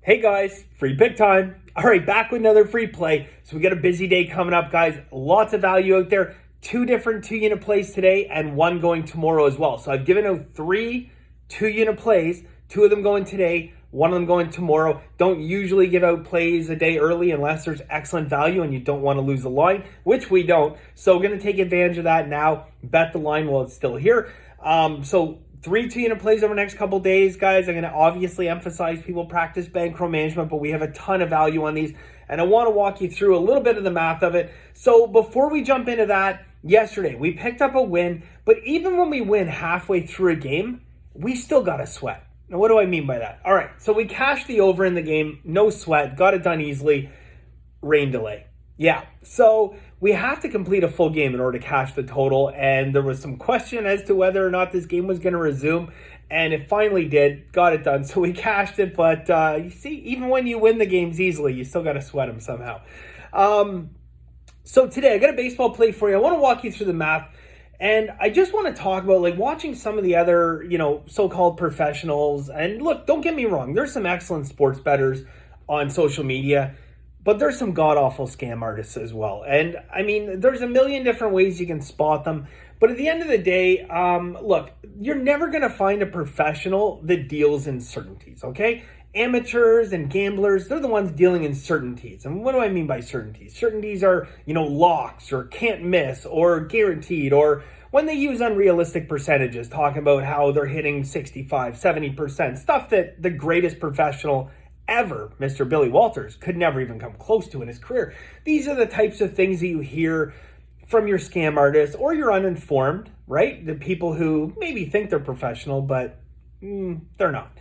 Hey guys, free pick time. All right, back with another free play. So we got a busy day coming up, guys. Lots of value out there. Two different 2-unit plays today and one going tomorrow as well. So I've given out 3 2-unit plays. 2 of them going today, 1 of them going tomorrow. Don't usually give out plays a day early unless there's excellent value and you don't want to lose the line, which we don't. So we're going to take advantage of that now. Bet the line while it's still here. So 3 2-unit plays over the next couple days, guys. I'm going to obviously emphasize people practice bankroll management, but we have a ton of value on these, and I want to walk you through a little bit of the math of it. So before we jump into that, yesterday we picked up a win, but even when we win halfway through a game, we still got to sweat. Now, what do I mean by that? All right, so we cashed the over in the game, no sweat, got it done easily, rain delay. Yeah, so we have to complete a full game in order to cash the total, and there was some question as to whether or not this game was going to resume, and it finally did, got it done, so we cashed it, but you see, even when you win the games easily, you still got to sweat them somehow. So today, I got a baseball play for you. I want to walk you through the math, and I just want to talk about like watching some of the other, so-called professionals, and look, don't get me wrong, there's some excellent sports bettors on social media, but there's some god-awful scam artists as well. And I mean, there's a million different ways you can spot them. But at the end of the day, look, you're never going to find a professional that deals in certainties, okay? Amateurs and gamblers, they're the ones dealing in certainties. And what do I mean by certainties? Certainties are, locks or can't miss or guaranteed, or when they use unrealistic percentages, talking about how they're hitting 65, 70%, stuff that the greatest professional ever, Mr. Billy Walters, could never even come close to in his career. These are the types of things that you hear from your scam artists or your uninformed, right? The people who maybe think they're professional, but they're not.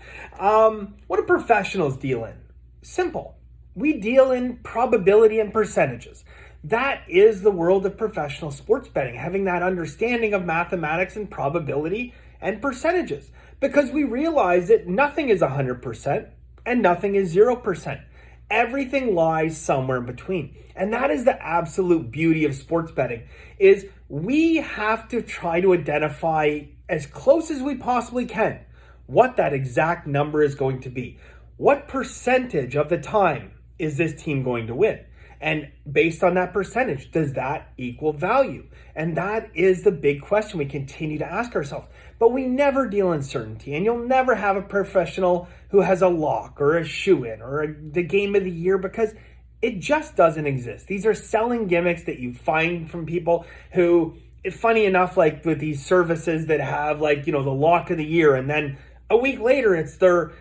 What do professionals deal in? Simple. We deal in probability and percentages. That is the world of professional sports betting, having that understanding of mathematics and probability and percentages, because we realize that nothing is 100%. And nothing is 0%. Everything lies somewhere in between. And that is the absolute beauty of sports betting, is we have to try to identify as close as we possibly can what that exact number is going to be. What percentage of the time is this team going to win? And based on that percentage, does that equal value? And that is the big question we continue to ask ourselves. But we never deal in certainty, and you'll never have a professional who has a lock or a shoe-in or the game of the year, because it just doesn't exist. These are selling gimmicks that you find from people who, funny enough, like with these services that have the lock of the year, and then a week later it's their,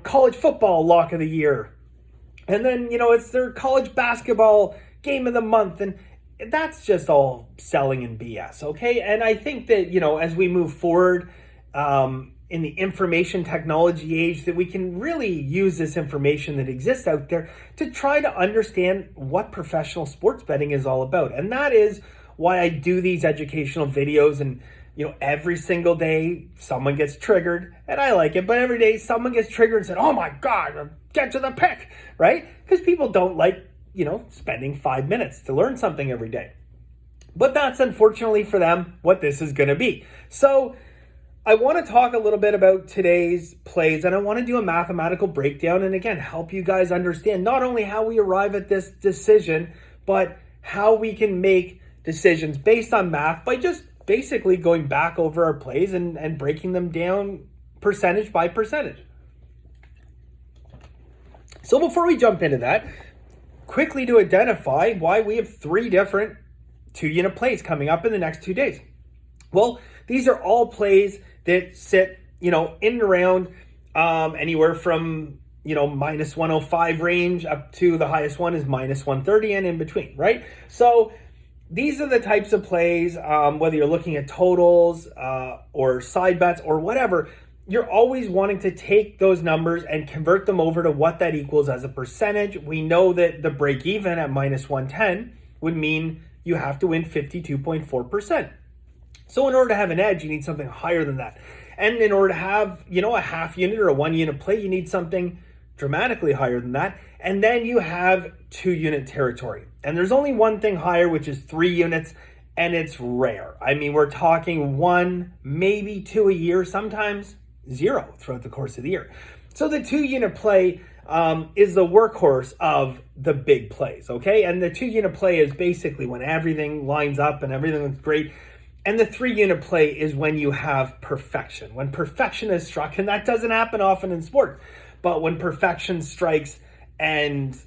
college football lock of the year. And then, it's their college basketball game of the month. And that's just all selling and BS, okay? And I think that, as we move forward in the information technology age, that we can really use this information that exists out there to try to understand what professional sports betting is all about. And that is why I do these educational videos. And, every single day someone gets triggered, and I like it, but every day someone gets triggered and said, oh my God, get to the pick, right? Because people don't like, spending 5 minutes to learn something every day. But that's unfortunately for them what this is going to be. So I want to talk a little bit about today's plays, and I want to do a mathematical breakdown and again, help you guys understand not only how we arrive at this decision, but how we can make decisions based on math by just basically going back over our plays and breaking them down percentage by percentage. So before we jump into that, quickly to identify why we have 3 different 2-unit plays coming up in the next 2 days. Well, these are all plays that sit, in and around anywhere from, minus 105 range up to the highest one is minus 130 and in between, right? So these are the types of plays, whether you're looking at totals or side bets or whatever, you're always wanting to take those numbers and convert them over to what that equals as a percentage. We know that the break even at minus 110 would mean you have to win 52.4%. So in order to have an edge, you need something higher than that. And in order to have, a half unit or a 1-unit play, you need something dramatically higher than that. And then you have 2-unit territory. And there's only one thing higher, which is 3 units. And it's rare. I mean, we're talking 1, maybe 2 a year, sometimes 0 throughout the course of the year. So the 2-unit play is the workhorse of the big plays, okay? And the 2-unit play is basically when everything lines up and everything looks great. And the 3-unit play is when you have perfection, when perfection is struck, and that doesn't happen often in sports. But when perfection strikes and,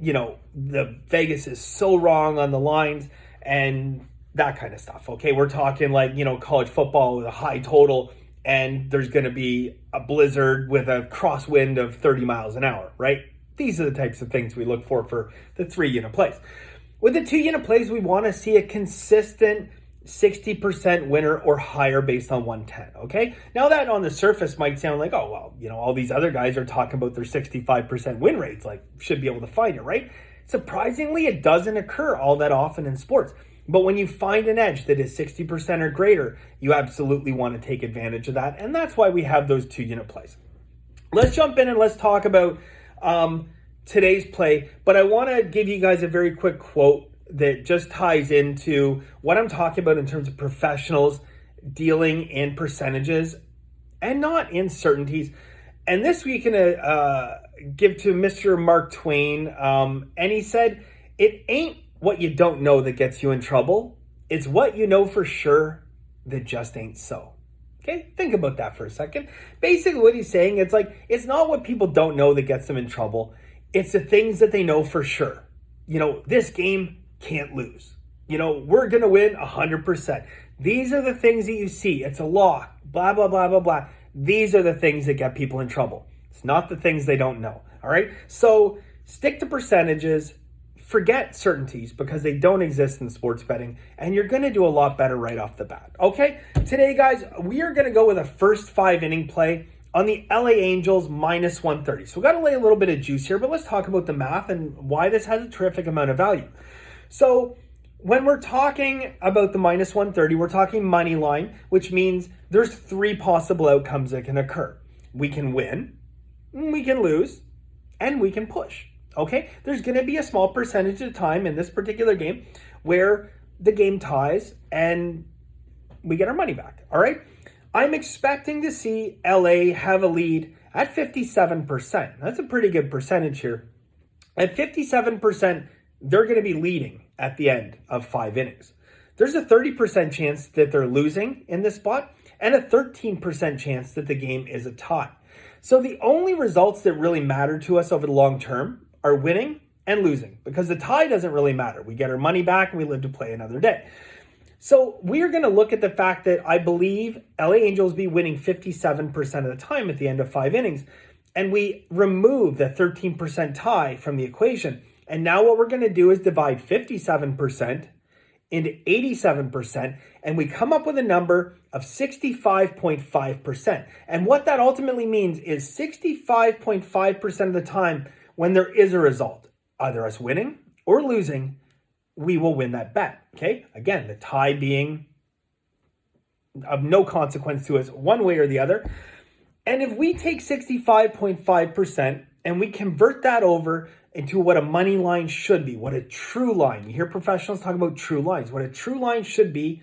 the Vegas is so wrong on the lines and that kind of stuff, okay? We're talking like, college football with a high total and there's going to be a blizzard with a crosswind of 30 miles an hour, right? These are the types of things we look for the 3-unit plays. With the 2-unit plays, we want to see a consistent 60% winner or higher based on 110, okay? Now that on the surface might sound like, oh, well, all these other guys are talking about their 65% win rates, like should be able to find it, right? Surprisingly, it doesn't occur all that often in sports. But when you find an edge that is 60% or greater, you absolutely want to take advantage of that. And that's why we have those 2-unit plays. Let's jump in and let's talk about today's play. But I want to give you guys a very quick quote that just ties into what I'm talking about in terms of professionals dealing in percentages and not in certainties. And this we can give to Mr. Mark Twain. And he said, it ain't what you don't know that gets you in trouble. It's what you know for sure that just ain't so. Okay, think about that for a second. Basically what he's saying, it's not what people don't know that gets them in trouble. It's the things that they know for sure. This game can't lose. We're going to win 100%. These are the things that you see. It's a lock, blah, blah, blah, blah, blah. These are the things that get people in trouble. It's not the things they don't know. All right. So stick to percentages, forget certainties because they don't exist in sports betting, and you're going to do a lot better right off the bat. Okay. Today, guys, we are going to go with a first 5-inning play on the LA Angels minus 130. So we got to lay a little bit of juice here, but let's talk about the math and why this has a terrific amount of value. So when we're talking about the minus 130, we're talking money line, which means there's 3 possible outcomes that can occur. We can win, we can lose, and we can push. Okay? There's going to be a small percentage of time in this particular game where the game ties and we get our money back. All right? I'm expecting to see LA have a lead at 57%. That's a pretty good percentage here. At 57%, they're going to be leading at the end of 5 innings. There's a 30% chance that they're losing in this spot and a 13% chance that the game is a tie. So the only results that really matter to us over the long term are winning and losing because the tie doesn't really matter. We get our money back and we live to play another day. So we're going to look at the fact that I believe LA Angels be winning 57% of the time at the end of 5 innings, and we remove the 13% tie from the equation. And now what we're going to do is divide 57% into 87%, and we come up with a number of 65.5%. And what that ultimately means is 65.5% of the time when there is a result, either us winning or losing, we will win that bet. Okay? Again, the tie being of no consequence to us one way or the other. And if we take 65.5% and we convert that over into what a money line should be, what a true line. You hear professionals talk about true lines. What a true line should be,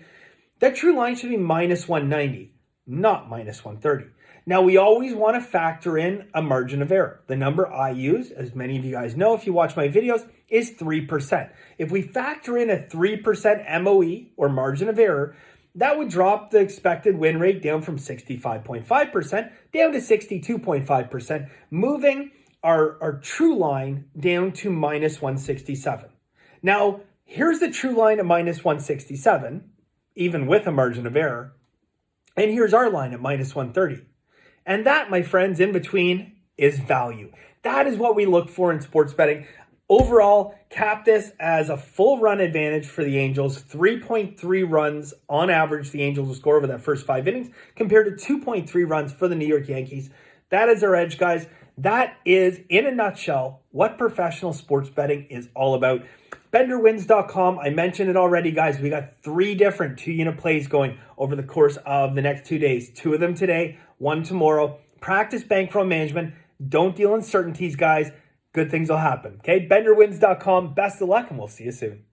that true line should be minus 190, not minus 130. Now, we always want to factor in a margin of error. The number I use, as many of you guys know if you watch my videos, is 3%. If we factor in a 3% MOE, or margin of error, that would drop the expected win rate down from 65.5% down to 62.5%, moving our true line down to minus 167. Now, here's the true line at minus 167, even with a margin of error. And here's our line at minus 130. And that, my friends, in between is value. That is what we look for in sports betting. Overall, cap this as a full run advantage for the Angels. 3.3 runs on average the Angels will score over that first 5 innings compared to 2.3 runs for the New York Yankees. That is our edge, guys. That is, in a nutshell, what professional sports betting is all about. BenderWins.com. I mentioned it already, guys. We got 3 different 2-unit plays going over the course of the next 2 days. 2 of them today, 1 tomorrow. Practice bankroll management. Don't deal in certainties, guys. Good things will happen. Okay, BenderWins.com. Best of luck, and we'll see you soon.